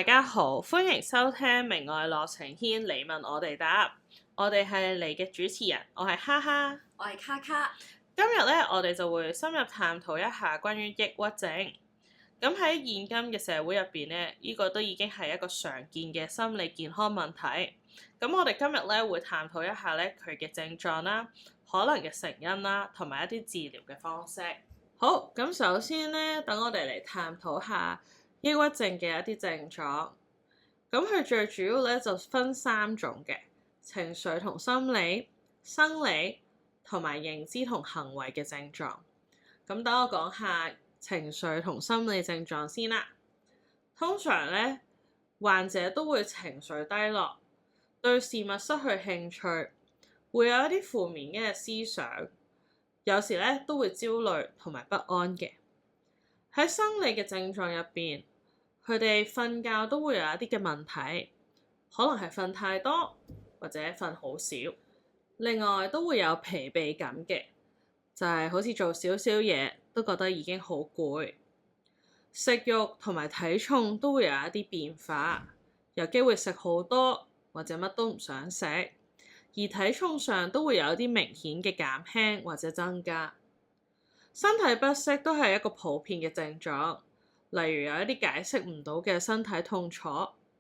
大家好，歡迎收聽明愛樂情牽，你問我哋答。我哋係你嘅主持人，我係哈哈，我係卡卡。今日咧，我哋就會深入探討一下關於抑鬱症。咁喺現今嘅社會入邊咧，呢個都已經係一個常見嘅心理健康問題。咁我哋今日咧會探討一下咧佢嘅症狀啦、可能嘅成因啦，同埋一啲治療嘅方式。好，咁首先咧，等我哋嚟探討下抑鬱症嘅一啲症狀。咁佢最主要咧就分3種嘅：情緒同心理、生理同埋認知同行為嘅症狀。咁等我講下情緒同心理症狀先啦。通常咧，患者都會情緒低落，對事物失去興趣，會有一啲負面嘅思想，有時咧都會焦慮同埋不安嘅。喺生理嘅症狀入邊，佢哋瞓覺都會有一啲嘅問題，可能係瞓太多或者瞓好少。另外都會有疲憊感嘅，就係好似做少少嘢都覺得已經好攰。食慾同埋體重都會有一啲變化，有機會食好多或者乜都唔想食，而體重上都會有一啲明顯嘅減輕或者增加。身體不適都係一個普遍嘅症狀，例如有一啲解釋唔到嘅身體痛楚、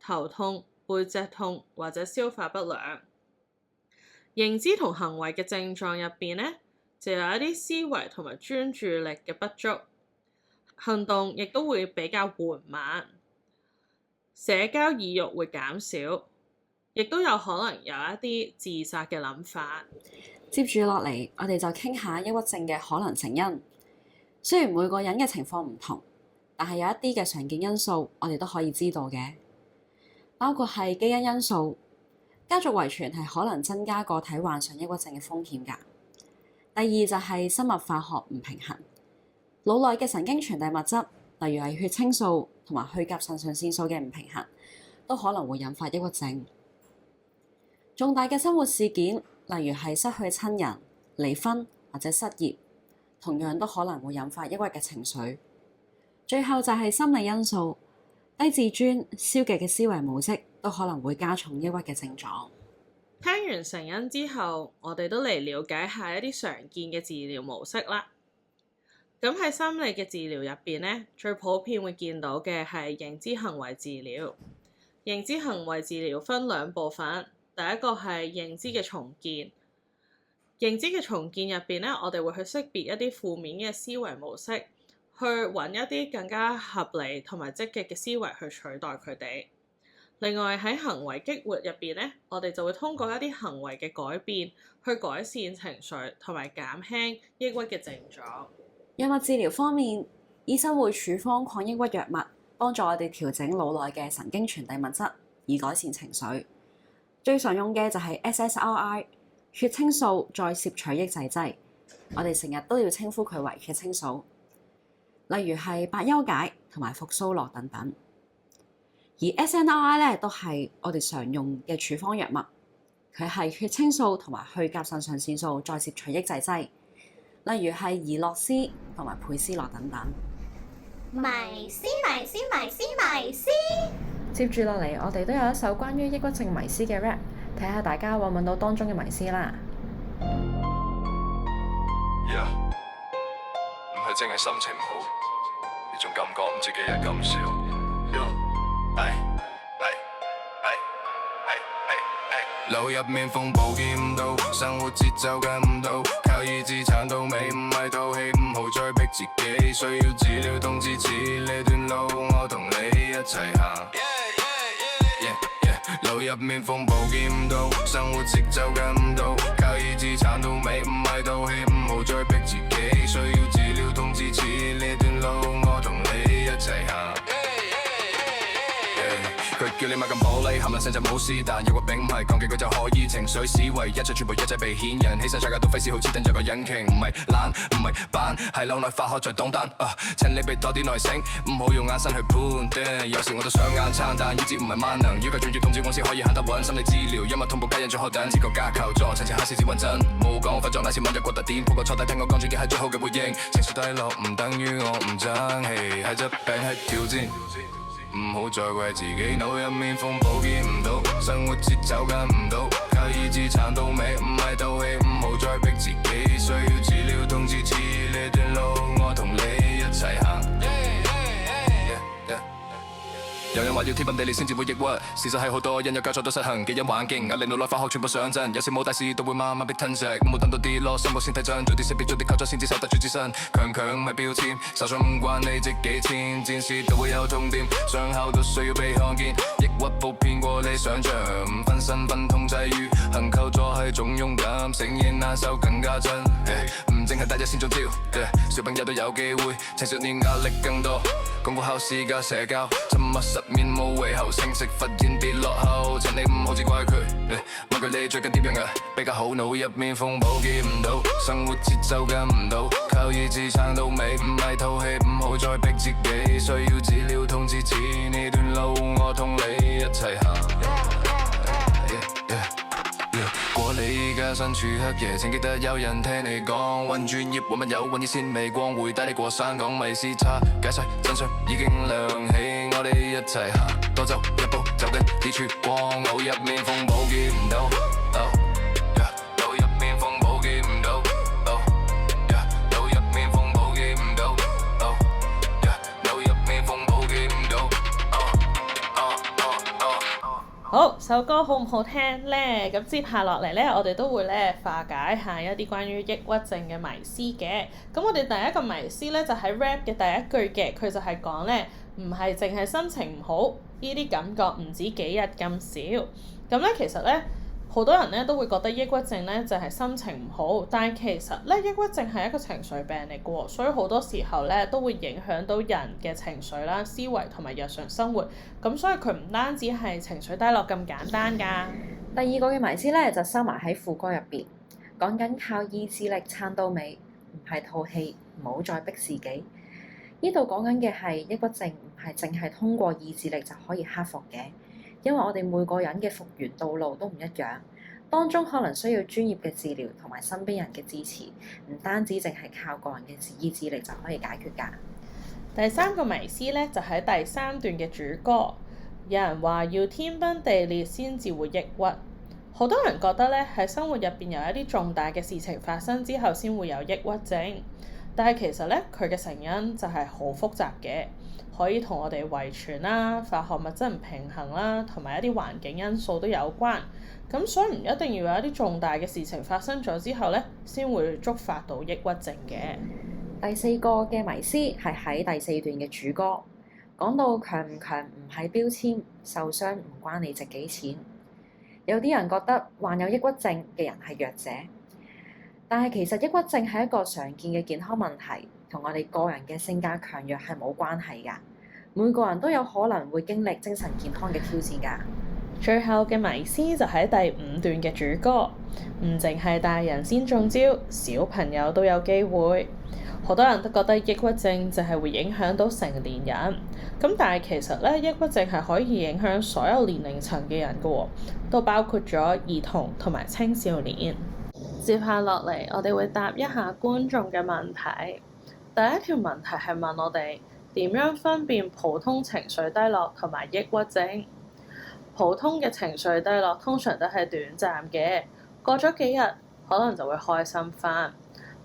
頭痛、背脊痛或者消化不良。認知同行為嘅症狀入邊呢，就有一啲思維同埋專注力嘅不足，行動亦都會比較緩慢，社交意欲會減少，亦都有可能有一啲自殺嘅諗法。接住落嚟，我哋就傾下抑鬱症嘅可能成因。雖然每個人嘅情況唔同，但係有一啲嘅常見因素，我哋都可以知道嘅，包括係基因因素，家族遺傳係可能增加個體患上抑鬱症嘅風險㗎。第二就係生物化學唔平衡，腦內嘅神經傳遞物質，例如係血清素同埋去甲腎上腺素嘅唔平衡，都可能會引發抑鬱症。重大嘅生活事件，例如係失去親人、離婚或者失業，同樣都可能會引發抑鬱嘅情緒。最後就係心理因素，低自尊、消極嘅思維模式都可能會加重抑鬱嘅症狀。聽完成因之後，我哋都嚟了解下一啲常見嘅治療模式啦。咁喺心理嘅治療入邊呢，最普遍會見到嘅係認知行為治療。認知行為治療分2部分，第一個係認知嘅重建。認知嘅重建入邊呢，我哋會去識別一啲負面嘅思維模式，去揾一啲更加合理同埋積極嘅思維去取代佢哋。另外喺行為激活入邊呢，我哋就會通過一啲行為嘅改變，去改善情緒同埋減輕抑鬱嘅症狀。藥物治療方面，醫生會處方抗抑鬱藥物，幫助我哋調整腦內嘅神經傳遞物質，以改善情緒。最常用嘅就係 SSRI 血清素再攝取抑制劑，我哋成日都要稱呼佢為血清素。例如係百憂解同埋復蘇樂等等。而 SNRI 咧都係我哋常用嘅處方藥物，佢係血清素同埋去甲腎上腺素再攝取抑制劑，例如係宜樂斯同埋佩斯樂等等。迷思迷思迷思迷思。接住落嚟，我哋都有一首關於抑鬱症迷思嘅 rap， 睇下大家揾唔揾到當中嘅迷思啦。唔係淨係心情唔好，呢種感覺唔知幾日咁少。腦入面風暴見唔到，生活節奏跟唔到，靠意志撐到尾，唔係套戲，唔好再逼自己，需要治療同支持，呢段路我同你一齊行。腦入面風暴見唔到，生活節奏跟唔到，靠意志撐到尾，唔係套戲，唔好再逼自己，需要治療同支持，呢段路我同你一齊行。佢叫你買咁玻璃，冚唪唥聲就冇事，但抑鬱並唔係講幾句就可以，情緒思維一切全部一切被顯人，起身上架都費事好似等咗個引擎，唔係懶唔係扮，係腦內化學在動彈，請你俾多啲耐性，唔好用眼神去判斷，有時我都想眼撐，但意志唔係萬能，要求專業通知公司可以行得穩，心理治療因為同步家人最好等，自覺加求助，層次下試試穩陣，冇講發作那次問日過特點，不過坐低聽我講轉嘅係最好嘅回應，情緒低落唔等於我唔爭氣，係疾病係挑戰。唔好再怪自己。腦入面風暴見唔到，生活節奏跟唔到，靠意志撐到尾，唔係鬥氣，唔好再逼自己。需要治療同支持，呢段路我同你一齊行。有人話要天崩地裂先至會抑鬱，事實係好多人有交錯都失衡，基因環境壓力腦內化學全部上陣，有時冇大事都會慢慢被吞噬，冇等到跌落心目先睇真，做啲識別做啲靠咗先至守得住自身，強唔係標籤，受傷唔關你值幾千，戰士都會有痛點，傷口都需要被看見，抑鬱普遍過你想象，唔分身份控制與行求助係種勇敢，承認難受更加真，唔淨係大一先中招，小朋友都有機會，青少年壓力更多，功課考試加社交，沉默實面冇胃口，成績忽然跌落後，請你唔好只怪佢，問佢你最近點樣啊？比較好，腦入面風暴見唔到，生活節奏跟唔到，靠意志撐到尾，唔係透氣，唔好再逼自己，需要治療同支持，呢段路我同你一齊行。過你而家身處黑夜，請記得有人聽你講，揾專業揾密友揾啲鮮微光，會帶你過山講迷思差，解釋真相已經亮起，我哋一齊行，多走一步走緊呢處光，腦入面風暴見唔到，腦入面風暴見唔到，腦入面風暴見唔到，腦入面風暴見唔到。好，首歌好唔好聽呢？咁接下落嚟呢，我哋都會咧化解下一啲關於抑鬱症嘅迷思嘅。咁我哋第一個迷思呢，就喺 rap 嘅第一句嘅，佢就係講呢，唔係淨係心情唔好，呢啲感覺唔止幾日咁少。咁咧其實呢，好多人咧都會覺得抑鬱症咧就係心情唔好，但係其實咧抑鬱症係一個情緒病嚟嘅喎，所以好多時候咧都會影響到人嘅情緒啦、思維同埋日常生活。咁所以佢唔單止係情緒低落咁簡單㗎。第二個嘅迷思咧就收埋喺副歌入邊，講緊靠意志力撐到尾，唔係套戲，唔好再逼自己。呢度講緊嘅係抑鬱症唔係淨係通過意志力就可以克服嘅。因為我哋每個人嘅復原道路都唔一樣，當中可能需要專業嘅治療同埋身邊人嘅支持，唔單止淨係靠個人嘅意志力就可以解決㗎。第三個迷思咧就喺第三段嘅主歌，有人話要天崩地裂先至會抑鬱，好多人覺得咧喺生活入邊有一啲重大嘅事情發生之後先會有抑鬱症，但係其實咧佢嘅成因就係好複雜嘅。可以同我哋遺傳啦、化學物質唔平衡啦，同埋一啲環境因素都有關。咁所以唔一定要有一啲重大嘅事情發生咗之後咧，先會觸發到抑鬱症嘅。第四個嘅迷思係喺第四段嘅主歌，講到強唔強唔係標籤，受傷唔關你值幾錢。有啲人覺得患有抑鬱症嘅人係弱者，但係其實抑鬱症係一個常見嘅健康問題，同我哋個人嘅性格強弱係冇關係㗎。每個人都有可能會經歷精神健康嘅挑戰㗎。最後嘅迷思就喺第五段嘅主歌，唔淨係大人先中招，小朋友都有機會。好多人都覺得抑鬱症就係會影響到成年人，咁但係其實咧，抑鬱症係可以影響所有年齡層嘅人㗎喎，都包括咗兒童同埋青少年。接下落嚟，我哋會答一下觀眾嘅問題。第一條問題係問我哋點樣分辨普通情緒低落同埋抑鬱症？普通嘅情緒低落通常都係短暫嘅，過咗幾日可能就會開心返。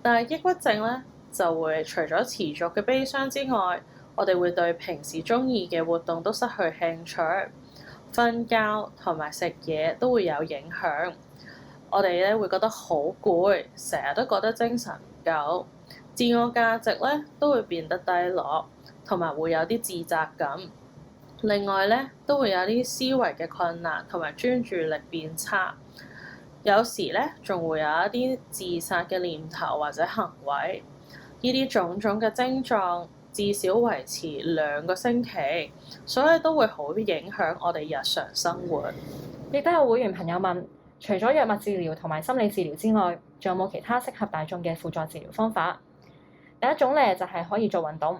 但係抑鬱症咧就會除咗持續嘅悲傷之外，我哋會對平時鍾意嘅活動都失去興趣，瞓覺同埋食嘢都會有影響。我哋咧會覺得好攰，成日都覺得精神唔夠，自我價值咧都會變得低落，同埋會有啲自責感。另外咧都會有啲思維嘅困難，同埋專注力變差。有時咧仲會有一啲自殺嘅念頭或者行為。呢啲種種嘅症狀至少維持2個星期，所以都會好影響我哋日常生活。亦都有會員朋友問，除咗藥物治療同埋心理治療之外，仲有冇其他適合大眾嘅輔助治療方法？第一種咧就係可以做運動，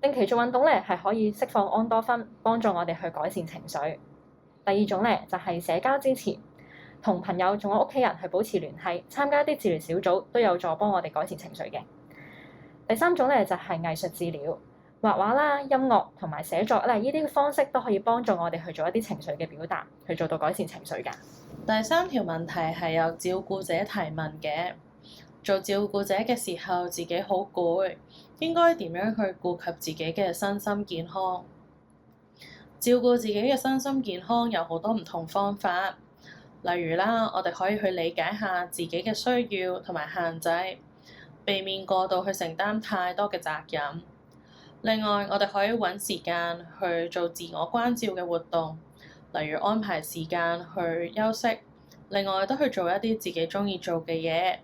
定期做運動咧係可以釋放安多酚，幫助我哋去改善情緒。第二種咧就係社交支持，同朋友仲有屋企人去保持聯繫，參加一啲治療小組都有助幫我哋改善情緒嘅。第三種咧就係藝術治療，畫畫啦、音樂同埋寫作咧，呢啲方式都可以幫助我哋去做一啲情緒嘅表達，去做到改善情緒㗎。第三條問題係由照顧者提問嘅。做照顧者嘅時候，自己好攰，應該點樣去顧及自己嘅身心健康？照顧自己嘅身心健康有好多唔同方法，例如啦，我哋可以去理解下自己嘅需要同埋限制，避免過度去承擔太多嘅責任。另外，我哋可以揾時間去做自我關照嘅活動，例如安排時間去休息。另外，都去做一啲自己鍾意做嘅嘢。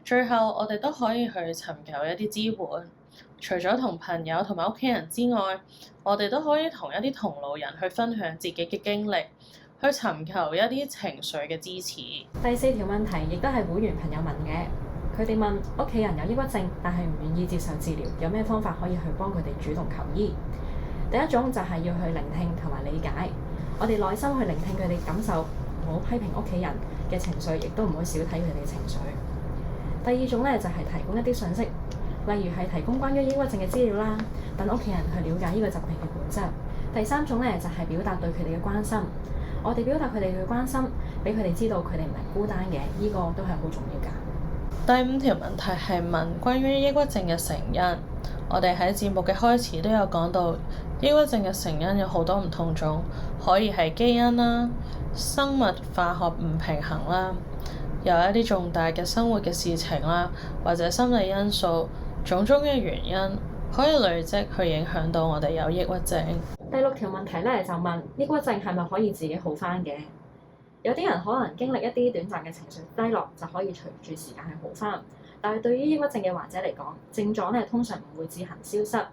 最後，我哋都可以去尋求一啲支援。除咗同朋友同埋屋企人之外，我哋都可以同一啲同路人去分享自己嘅經歷，去尋求一啲情緒嘅支持。第四條問題亦都係會員朋友問嘅，佢哋問屋企人有抑鬱症，但係唔願意接受治療，有咩方法可以去幫佢哋主動求醫？第一種就係要去聆聽同埋理解，我哋耐心去聆聽佢哋感受，唔好批評屋企人嘅情緒，亦都唔好少睇佢哋嘅情緒。第二種咧就係提供一啲信息，例如係提供關於抑鬱症嘅資料啦，等屋企人去了解呢個疾病嘅本質。第三種咧就係表達對佢哋嘅關心，我哋表達佢哋嘅關心，俾佢哋知道佢哋唔係孤單嘅，呢個都係好重要㗎。第五條問題係問關於抑鬱症嘅成因。我哋喺節目嘅開始都有講到，抑鬱症嘅成因有好多唔同種，可以係基因啦、生物化學唔平衡啦，有一啲重大嘅生活嘅事情啦，或者心理因素，種種嘅原因可以累積去影響到我哋有抑鬱症。第六條問題咧就問抑鬱症係咪可以自己好返嘅？有啲人可能經歷一啲短暫嘅情緒低落，就可以隨住時間去好返。但係對於抑鬱症嘅患者嚟講，症狀咧通常唔會自行消失，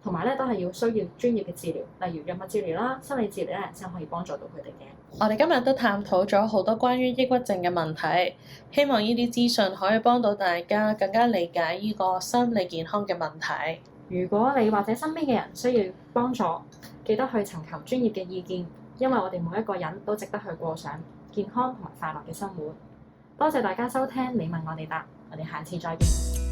同埋咧都係要需要專業嘅治療，例如藥物治療啦、心理治療咧，先可以幫助到佢哋嘅。我哋今日都探討咗好多關於抑鬱症嘅問題，希望呢啲資訊可以幫到大家更加理解呢個心理健康嘅問題。如果你或者身邊嘅人需要幫助，記得去尋求專業嘅意見，因為我哋每一個人都值得去過上健康同埋快樂嘅生活。多謝大家收聽，你問我哋答，我哋下次再見。